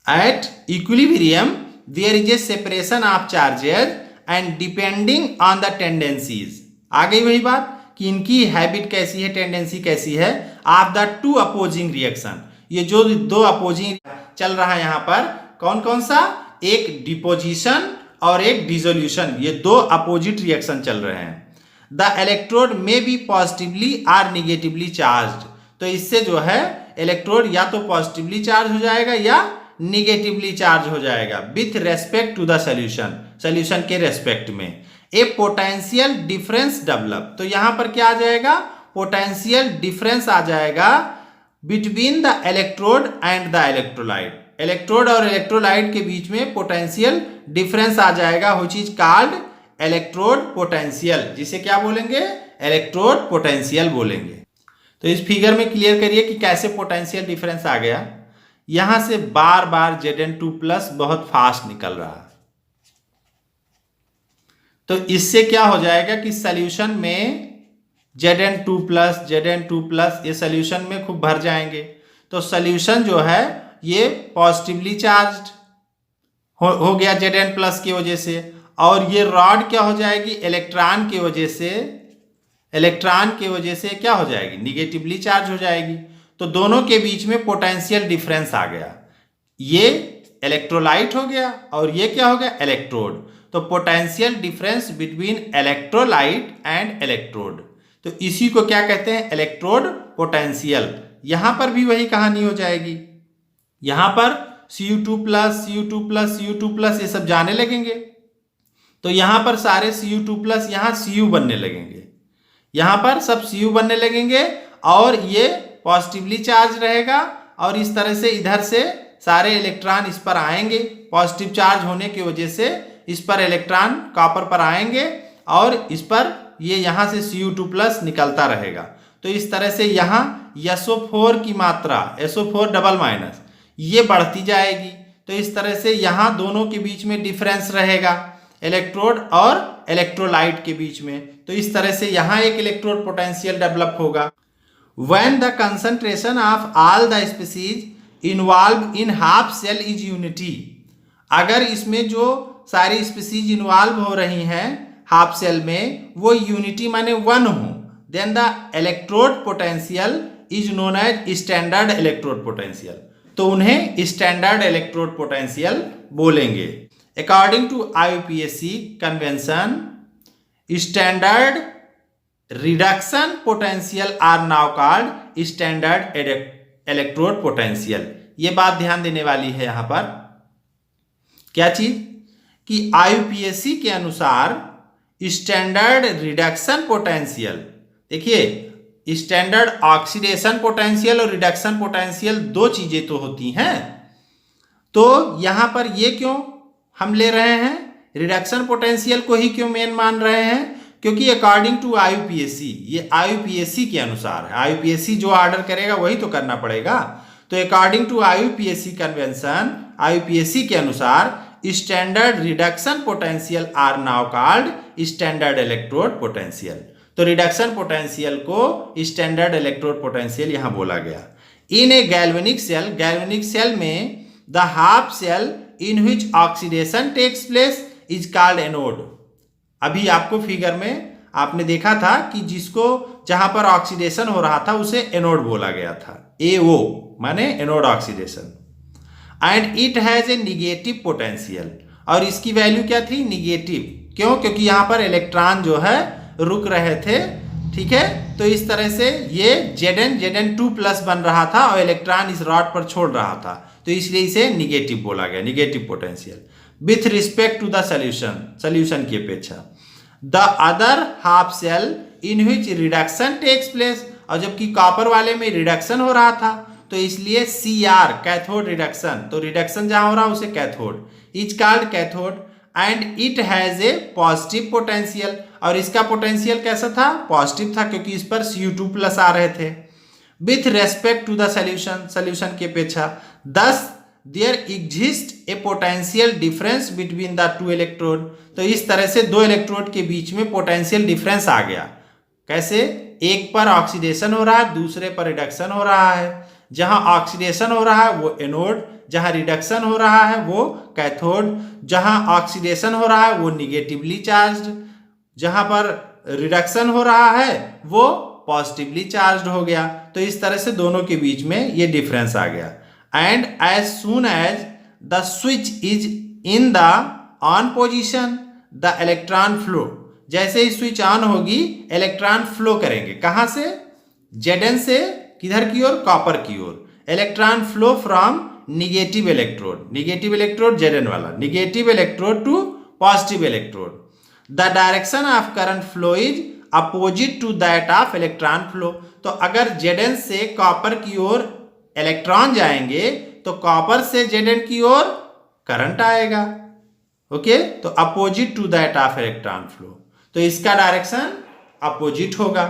At equilibrium there is a separation of charges and depending on the tendencies. आ गई वही बात कि इनकी हैबिट कैसी है, टेंडेंसी कैसी है ऑफ द 2 अपोजिंग रिएक्शन। ये जो 2 अपोजिंग चल रहा है यहाँ पर, कौन कौन सा, एक डिपोजिशन और एक डिसोल्यूशन, ये 2 अपोजिट रिएक्शन चल रहे हैं। द इलेक्ट्रोड में बी पॉजिटिवली और निगेटिवली चार्ज। तो इससे जो है इलेक्ट्रोड या तो पॉजिटिवली चार्ज हो जाएगा या निगेटिवली चार्ज हो जाएगा with respect to the solution, solution के रेस्पेक्ट में। ए पोटेंशियल डिफरेंस डेवलप, तो यहां पर क्या आ जाएगा, पोटेंशियल डिफरेंस आ जाएगा between the electrode and the electrolyte. Electrode और इलेक्ट्रोलाइट के बीच में पोटेंशियल डिफरेंस आ जाएगा, which is called electrode potential, जिसे क्या बोलेंगे, इलेक्ट्रोड पोटेंशियल बोलेंगे। तो इस फिगर में क्लियर करिए कि कैसे पोटेंशियल डिफरेंस आ गया। यहां से बार बार Zn2+ बहुत फास्ट निकल रहा है, तो इससे क्या हो जाएगा कि सॉल्यूशन में Zn2+ ये सॉल्यूशन में खूब भर जाएंगे। तो सॉल्यूशन जो है ये पॉजिटिवली चार्ज्ड हो गया Zn+ की वजह से, और ये रॉड क्या हो जाएगी, इलेक्ट्रॉन की वजह से क्या हो जाएगी, निगेटिवली चार्ज हो जाएगी। तो दोनों के बीच में पोटेंशियल डिफरेंस आ गया, ये इलेक्ट्रोलाइट हो गया और ये क्या हो गया, इलेक्ट्रोड। तो potential difference between electrolyte and electrode, तो इसी को क्या कहते हैं, इलेक्ट्रोड पोटेंशियल। यहां पर भी वही कहानी हो जाएगी, यहां पर Cu2 plus Cu2 plus Cu2 plus ये सब जाने लगेंगे, तो यहां पर सारे Cu2 प्लस यहां Cu बनने लगेंगे, यहां पर सब Cu बनने लगेंगे और ये पॉजिटिवली चार्ज रहेगा और इस तरह से इधर से सारे इलेक्ट्रॉन इस पर आएंगे, पॉजिटिव चार्ज होने की वजह से इस पर इलेक्ट्रॉन कॉपर पर आएंगे और इस पर ये यहां से Cu2 प्लस निकलता रहेगा। तो इस तरह से यहाँ SO4 की मात्रा SO4 डबल माइनस ये बढ़ती जाएगी, तो इस तरह से यहाँ दोनों के बीच में डिफरेंस रहेगा इलेक्ट्रोड और इलेक्ट्रोलाइट के बीच में, तो इस तरह से यहाँ एक इलेक्ट्रोड पोटेंशियल डेवलप होगा। When the concentration of all the species involved in half cell is unity, अगर इसमें जो सारी स्पीसीज इन्वॉल्व हो रही हैं हाफ सेल में वो यूनिटी माने वन हो, then the electrode potential is known as standard electrode potential, तो उन्हें स्टैंडर्ड इलेक्ट्रोड पोटेंशियल बोलेंगे। According to IUPAC convention standard reduction potential are now called standard electrode potential. ये बात ध्यान देने वाली है यहाँ पर, क्या चीज कि IUPAC के अनुसार स्टैंडर्ड रिडक्शन पोटेंशियल, देखिए स्टैंडर्ड ऑक्सीडेशन पोटेंशियल और रिडक्शन पोटेंशियल दो चीजें तो होती हैं, तो यहां पर ये क्यों हम ले रहे हैं, रिडक्शन पोटेंशियल को ही क्यों मेन मान रहे हैं, क्योंकि अकॉर्डिंग टू IUPAC, ये IUPAC के अनुसार है, IUPAC जो ऑर्डर करेगा वही तो करना पड़ेगा, तो according to IUPAC convention IUPAC के अनुसार standard reduction potential are now called standard electrode potential, तो रिडक्शन पोटेंशियल को स्टैंडर्ड इलेक्ट्रोड पोटेंशियल यहां बोला गया। इन ए गैल्वेनिक सेल में the half cell in which oxidation takes place is called anode. अभी आपको फिगर में आपने देखा था कि जिसको जहां पर ऑक्सीडेशन हो रहा था उसे एनोड बोला गया था, AO माने anode oxidation, and it has a negative potential, और इसकी वैल्यू क्या थी, निगेटिव, क्यों, क्योंकि यहां पर इलेक्ट्रॉन जो है रुक रहे थे, ठीक है, तो इस तरह से ये Zn2 प्लस बन रहा था और इलेक्ट्रॉन इस रॉड पर छोड़ रहा था, तो इसलिए इसे निगेटिव बोला गया, negative potential. With respect to the solution की अपेक्षा the other half cell in which reduction takes place, और जबकि कॉपर वाले में रिडक्शन हो रहा था तो इसलिए Cr कैथोड रिडक्शन, तो रिडक्शन जहां हो रहा है उसे cathode, is called cathode, and it has a positive potential, और इसका पोटेंशियल कैसा था, पॉजिटिव था, क्योंकि इस पर Cu2 प्लस आ रहे थे। With respect to the solution की अपेक्षा thus there exist a potential difference between the two electrode, तो इस तरह से दो इलेक्ट्रोड के बीच में पोटेंशियल डिफरेंस आ गया। कैसे, एक पर ऑक्सीडेशन हो रहा है, दूसरे पर रिडक्शन हो रहा है, जहां ऑक्सीडेशन हो रहा है वो एनोड, जहां रिडक्शन हो रहा है वो कैथोड, जहां ऑक्सीडेशन हो रहा है वो निगेटिवली चार्ज्ड, जहां पर रिडक्शन हो रहा है वो पॉजिटिवली चार्ज्ड हो गया, तो इस तरह से दोनों के बीच में ये डिफरेंस आ गया। And as soon as the switch is in the on position the electron flow, जैसे ही स्विच ऑन होगी इलेक्ट्रॉन फ्लो करेंगे, कहां से, Zn से किधर की ओर, कॉपर की ओर, electron flow from negative electrode Zn वाला, negative electrode to positive electrode. The direction of current flow is opposite to that of electron flow, तो अगर Zn से कॉपर की ओर इलेक्ट्रॉन जाएंगे तो कॉपर से Zn की ओर करंट आएगा, ओके, तो opposite to that of electron flow, तो इसका डायरेक्शन अपोजिट होगा।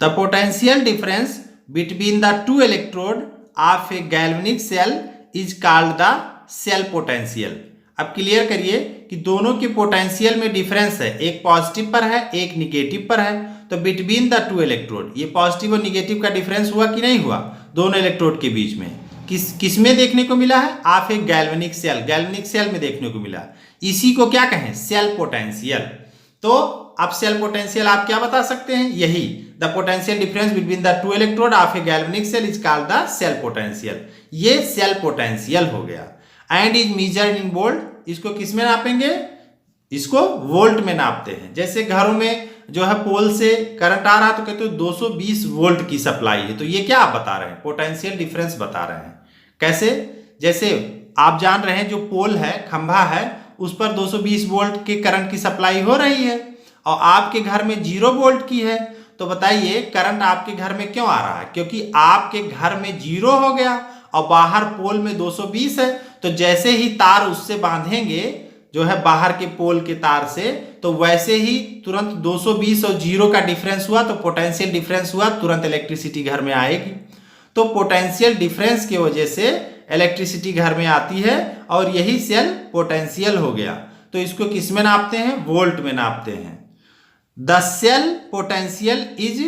The potential difference between the two electrode of a galvanic cell is called the cell potential. अब क्लियर करिए कि दोनों के पोटेंशियल में डिफरेंस है, एक पॉजिटिव पर है एक निगेटिव पर है, तो बिटवीन द टू इलेक्ट्रोड ये पॉजिटिव और निगेटिव का डिफरेंस हुआ कि नहीं हुआ, दोनों इलेक्ट्रोड के बीच में, किस में देखने को मिला है, आप एक गैल्वेनिक सेल में देखने को मिला, इसी को क्या कहें, सेल पोटेंशियल। तो अब सेल पोटेंशियल आप क्या बता सकते हैं, यही the potential difference between the two electrode of a galvanic cell is called the cell potential, ये सेल पोटेंशियल हो गया। And is measured in volt, इसको किस में नापेंगे, इसको वोल्ट में नापते हैं। जैसे घरों में जो है पोल से करंट आ रहा है तो कहते हो 220 वोल्ट की सप्लाई है, तो ये क्या आप बता रहे हैं, पोटेंशियल डिफरेंस बता रहे हैं। कैसे, जैसे आप जान रहे हैं जो पोल है, खंभा है, उस पर 220 वोल्ट के करंट की सप्लाई हो रही है और आपके घर में 0 वोल्ट की है, तो बताइए करंट आपके घर में क्यों आ रहा है, क्योंकि आपके घर में 0 हो गया और बाहर पोल में 220 है। तो जैसे ही तार उससे बांधेंगे जो है बाहर के पोल के तार से, तो वैसे ही तुरंत 220 और 0 का डिफरेंस हुआ, तो पोटेंशियल डिफरेंस हुआ, तुरंत इलेक्ट्रिसिटी घर में आएगी। तो पोटेंशियल डिफरेंस की वजह से इलेक्ट्रिसिटी घर में आती है और यही सेल पोटेंशियल हो गया। तो इसको किस में नापते हैं, वोल्ट में नापते हैं। The cell potential is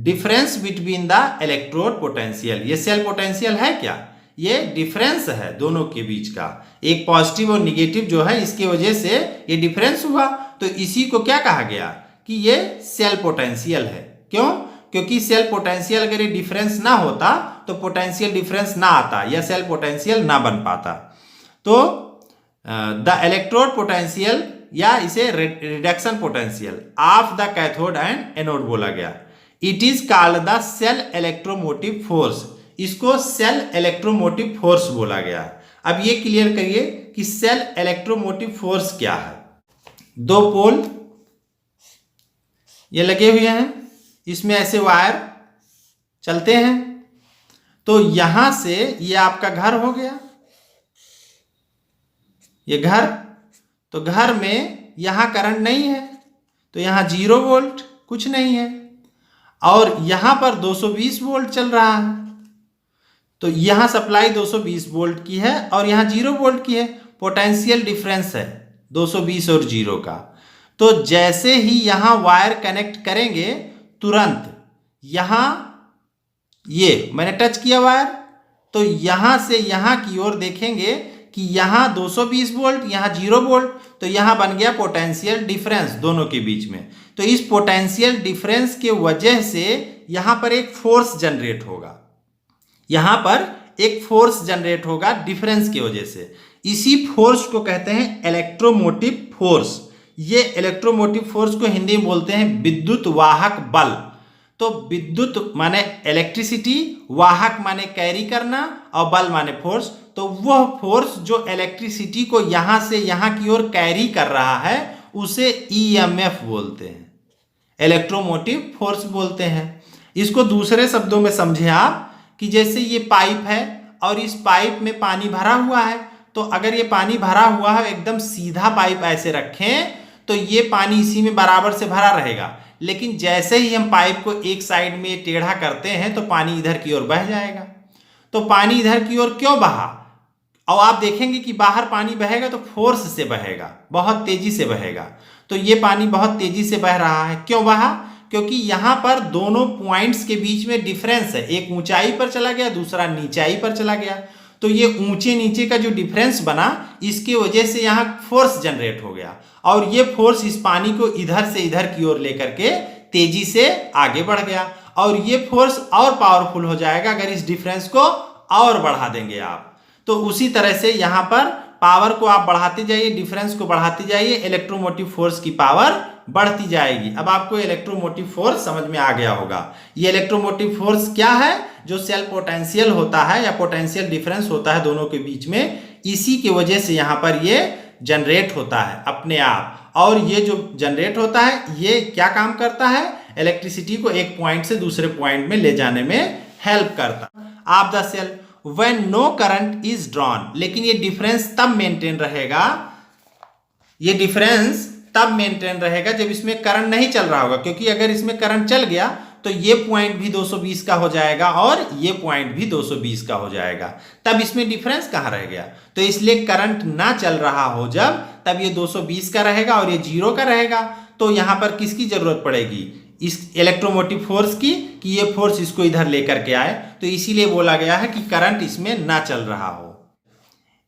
difference between the electrode potential. ये सेल पोटेंशियल है क्या, ये डिफरेंस है दोनों के बीच का, एक पॉजिटिव और निगेटिव जो है इसकी वजह से ये डिफरेंस हुआ। तो इसी को क्या कहा गया कि ये सेल पोटेंशियल है। क्यों, क्योंकि सेल पोटेंशियल अगर ये डिफरेंस ना होता तो पोटेंशियल डिफरेंस ना आता या सेल पोटेंशियल ना बन पाता। तो द इलेक्ट्रोड पोटेंशियल या इसे reduction potential of the cathode and anode बोला गया। It is called the cell electromotive force, इसको सेल इलेक्ट्रोमोटिव फोर्स बोला गया। अब ये क्लियर करिए कि सेल इलेक्ट्रोमोटिव फोर्स क्या है। दो पोल ये लगे हुए हैं, इसमें ऐसे वायर चलते हैं, तो यहां से ये आपका घर हो गया, ये घर, तो घर में यहां करंट नहीं है तो यहां 0 वोल्ट कुछ नहीं है, और यहां पर 220 वोल्ट चल रहा है, तो यहां सप्लाई 220 वोल्ट की है और यहां 0 वोल्ट की है। पोटेंशियल डिफरेंस है 220 और 0 का। तो जैसे ही यहां वायर कनेक्ट करेंगे तुरंत यहां ये मैंने टच किया वायर, तो यहां से यहां की ओर देखेंगे कि यहां 220 वोल्ट, यहां 0 वोल्ट, तो यहां बन गया पोटेंशियल डिफरेंस दोनों के बीच में। तो इस पोटेंशियल डिफरेंस के वजह से यहां पर एक फोर्स जनरेट होगा, यहां पर एक फोर्स जनरेट होगा डिफरेंस की वजह से। इसी फोर्स को कहते हैं इलेक्ट्रोमोटिव फोर्स। ये इलेक्ट्रोमोटिव फोर्स को हिंदी में बोलते हैं विद्युत वाहक बल। तो विद्युत माने इलेक्ट्रिसिटी, वाहक माने कैरी करना और बल माने फोर्स। तो वह फोर्स जो इलेक्ट्रिसिटी को यहां से यहां की ओर कैरी कर रहा है उसे ईएमएफ बोलते हैं, इलेक्ट्रोमोटिव फोर्स बोलते हैं। इसको दूसरे शब्दों में समझे आप कि जैसे ये पाइप है और इस पाइप में पानी भरा हुआ है, तो अगर ये पानी भरा हुआ है एकदम सीधा पाइप ऐसे रखें तो ये पानी इसी में बराबर से भरा रहेगा, लेकिन जैसे ही हम पाइप को एक साइड में टेढ़ा करते हैं तो पानी इधर की ओर बह जाएगा। तो पानी इधर की ओर क्यों बहा, और आप देखेंगे कि बाहर पानी बहेगा तो फोर्स से बहेगा, बहुत तेजी से बहेगा। तो ये पानी बहुत तेजी से बह रहा है, क्यों बहा, क्योंकि यहां पर दोनों पॉइंट्स के बीच में डिफरेंस है, एक ऊंचाई पर चला गया दूसरा नीचाई पर चला गया। तो ये ऊंचे नीचे का जो डिफरेंस बना इसकी वजह से यहाँ फोर्स जनरेट हो गया, और ये फोर्स इस पानी को इधर से इधर की ओर लेकर के तेजी से आगे बढ़ गया, और ये फोर्स और पावरफुल हो जाएगा अगर इस डिफरेंस को और बढ़ा देंगे आप। तो उसी तरह से यहाँ पर पावर को आप बढ़ाते जाइए, डिफरेंस को बढ़ाते जाइए, इलेक्ट्रोमोटिव फोर्स की पावर बढ़ती जाएगी। अब आपको इलेक्ट्रोमोटिव फोर्स समझ में आ गया होगा। ये इलेक्ट्रोमोटिव फोर्स क्या है, जो सेल पोटेंशियल होता है या पोटेंशियल डिफरेंस होता है दोनों के बीच में, इसी की वजह से यहाँ पर ये जनरेट होता है अपने आप। और ये जो जनरेट होता है ये क्या काम करता है, इलेक्ट्रिसिटी को एक पॉइंट से दूसरे पॉइंट में ले जाने में हेल्प करता है। Of the cell when no current is drawn, लेकिन ये डिफरेंस तब मेंटेन रहेगा, ये डिफरेंस तब मेंटेन रहेगा जब इसमें करंट नहीं चल रहा होगा, क्योंकि अगर इसमें करंट चल गया तो ये पॉइंट भी 220 का हो जाएगा और ये पॉइंट भी 220 का हो जाएगा, तब इसमें डिफरेंस कहाँ रह गया। तो इसलिए करंट ना चल रहा हो जब, तब ये 220 का रहेगा और ये 0 का रहेगा। तो यहां पर किसकी जरूरत पड़ेगी, इस इलेक्ट्रोमोटिव फोर्स की, कि ये फोर्स इसको इधर लेकर के आए। तो इसीलिए बोला गया है कि करंट इसमें ना चल रहा हो।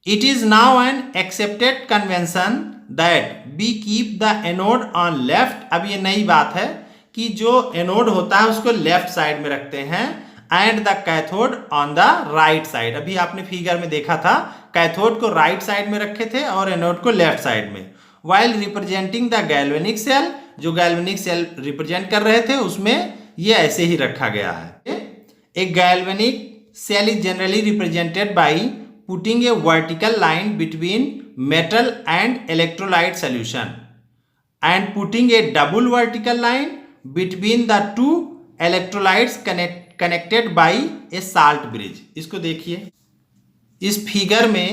It is now an accepted convention that we keep the anode on left. अब ये नई बात है कि जो एनोड होता है उसको लेफ्ट साइड में रखते हैं, and the cathode on the right side. अभी आपने फिगर में देखा था कैथोड को राइट साइड में रखे थे और एनोड को लेफ्ट साइड में। While representing the galvanic cell, जो गैल्वेनिक सेल रिप्रेजेंट कर रहे थे उसमें ये ऐसे ही रखा गया है। A galvanic cell is generally represented by putting a vertical line between metal and electrolyte solution and putting a double vertical line between the two electrolytes connected by a salt bridge। इसको देखिए, इस फिगर में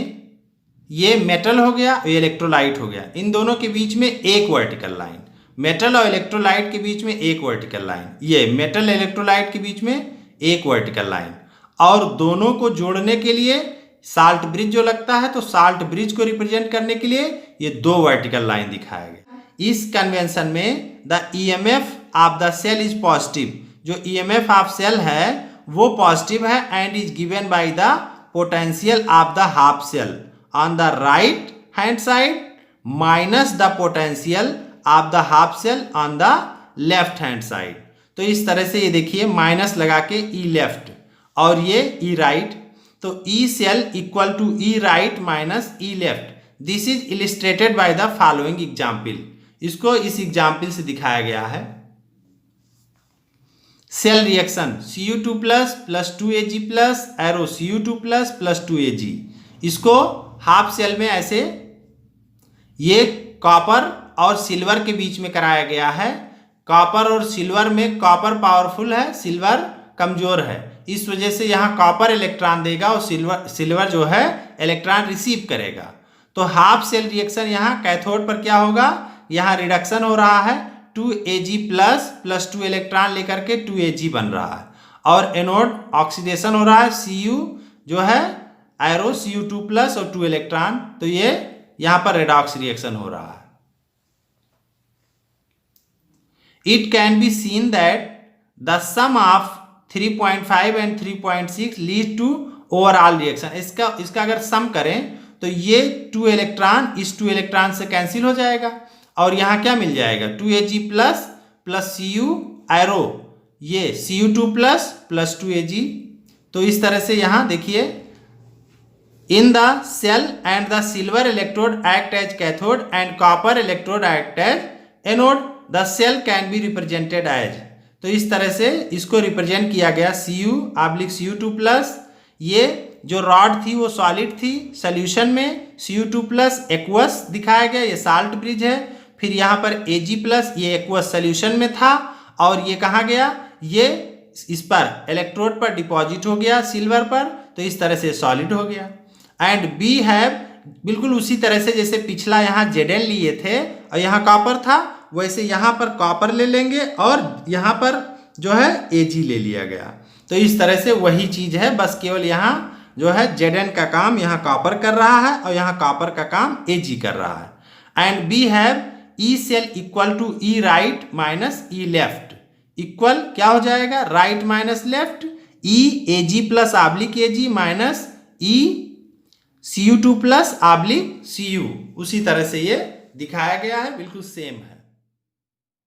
ये मेटल हो गया और इलेक्ट्रोलाइट हो गया, इन दोनों के बीच में एक वर्टिकल लाइन, मेटल और इलेक्ट्रोलाइट के बीच में एक वर्टिकल लाइन, ये मेटल इलेक्ट्रोलाइट के बीच में एक वर्टिकल लाइन, और दोनों को जोड़ने के लिए साल्ट ब्रिज जो लगता है, तो साल्ट ब्रिज को रिप्रेजेंट करने के लिए ये दो वर्टिकल लाइन दिखाया गया। इस कन्वेंशन में the EMF of the cell is positive, जो ईएमएफ ऑफ सेल है वो पॉजिटिव है, and is given by the potential of the half cell on the right hand side minus the potential of the half cell on the left hand side. तो इस तरह से ये देखिए माइनस लगा के ई लेफ्ट और ये ई राइट, तो E cell equal to E right minus E left. This is illustrated by the following example. इसको इस एग्जाम्पल से दिखाया गया है। Cell reaction Cu2 plus 2Ag plus arrow Cu2 plus 2Ag। इसको हाफ सेल में ऐसे ये कॉपर और सिल्वर के बीच में कराया गया है। कॉपर और सिल्वर में कॉपर पावरफुल है, सिल्वर कमजोर है, इस वजह से यहाँ कॉपर इलेक्ट्रॉन देगा और सिल्वर जो है इलेक्ट्रॉन रिसीव करेगा। तो हाफ सेल रिएक्शन यहाँ कैथोड पर क्या होगा, यहाँ रिडक्शन हो रहा है 2Ag प्लस 2 इलेक्ट्रॉन लेकर के 2Ag बन रहा है, और एनोड ऑक्सीडेशन हो रहा है Cu जो है एरो Cu2 प्लस और 2 इलेक्ट्रॉन, तो ये यहाँ पर रेडॉक्स रिएक्शन हो रहा है। It can be seen that the sum of 3.5 and 3.6 lead to overall reaction. इसका अगर सम करें तो ये 2 इलेक्ट्रॉन इस 2 इलेक्ट्रॉन से कैंसिल हो जाएगा, और यहाँ क्या मिल जाएगा 2Ag प्लस Cu एरो ये Cu2 प्लस 2Ag। तो इस तरह से यहाँ देखिए, in the cell and the silver electrode act as cathode and copper electrode act as anode, the cell can be represented as. तो इस तरह से इसको रिप्रेजेंट किया गया Cu/Cu2 प्लस। ये जो रॉड थी वो सॉलिड थी, सोल्यूशन में Cu2 प्लस एक्वस दिखाया गया, ये साल्ट ब्रिज है। फिर यहाँ पर Ag प्लस, ये एक्वस सोल्यूशन में था, और ये कहाँ गया, ये इस पर इलेक्ट्रोड पर डिपॉजिट हो गया सिल्वर पर, तो इस तरह से सॉलिड हो गया। एंड बी हैव, बिल्कुल उसी तरह से जैसे पिछला यहाँ Zn लिए थे और यहाँ कॉपर था, वैसे यहाँ पर कॉपर ले लेंगे और यहाँ पर जो है Ag ले लिया गया। तो इस तरह से वही चीज है, बस केवल यहाँ जो है Zn का काम यहाँ कॉपर कर रहा है और यहाँ कॉपर का काम Ag कर रहा है। And we have E cell equal to E right minus E left, equal क्या हो जाएगा right minus left, E Ag plus oblique Ag minus E Cu2 plus oblique Cu। उसी तरह से ये दिखाया गया है, बिल्कुल सेम है।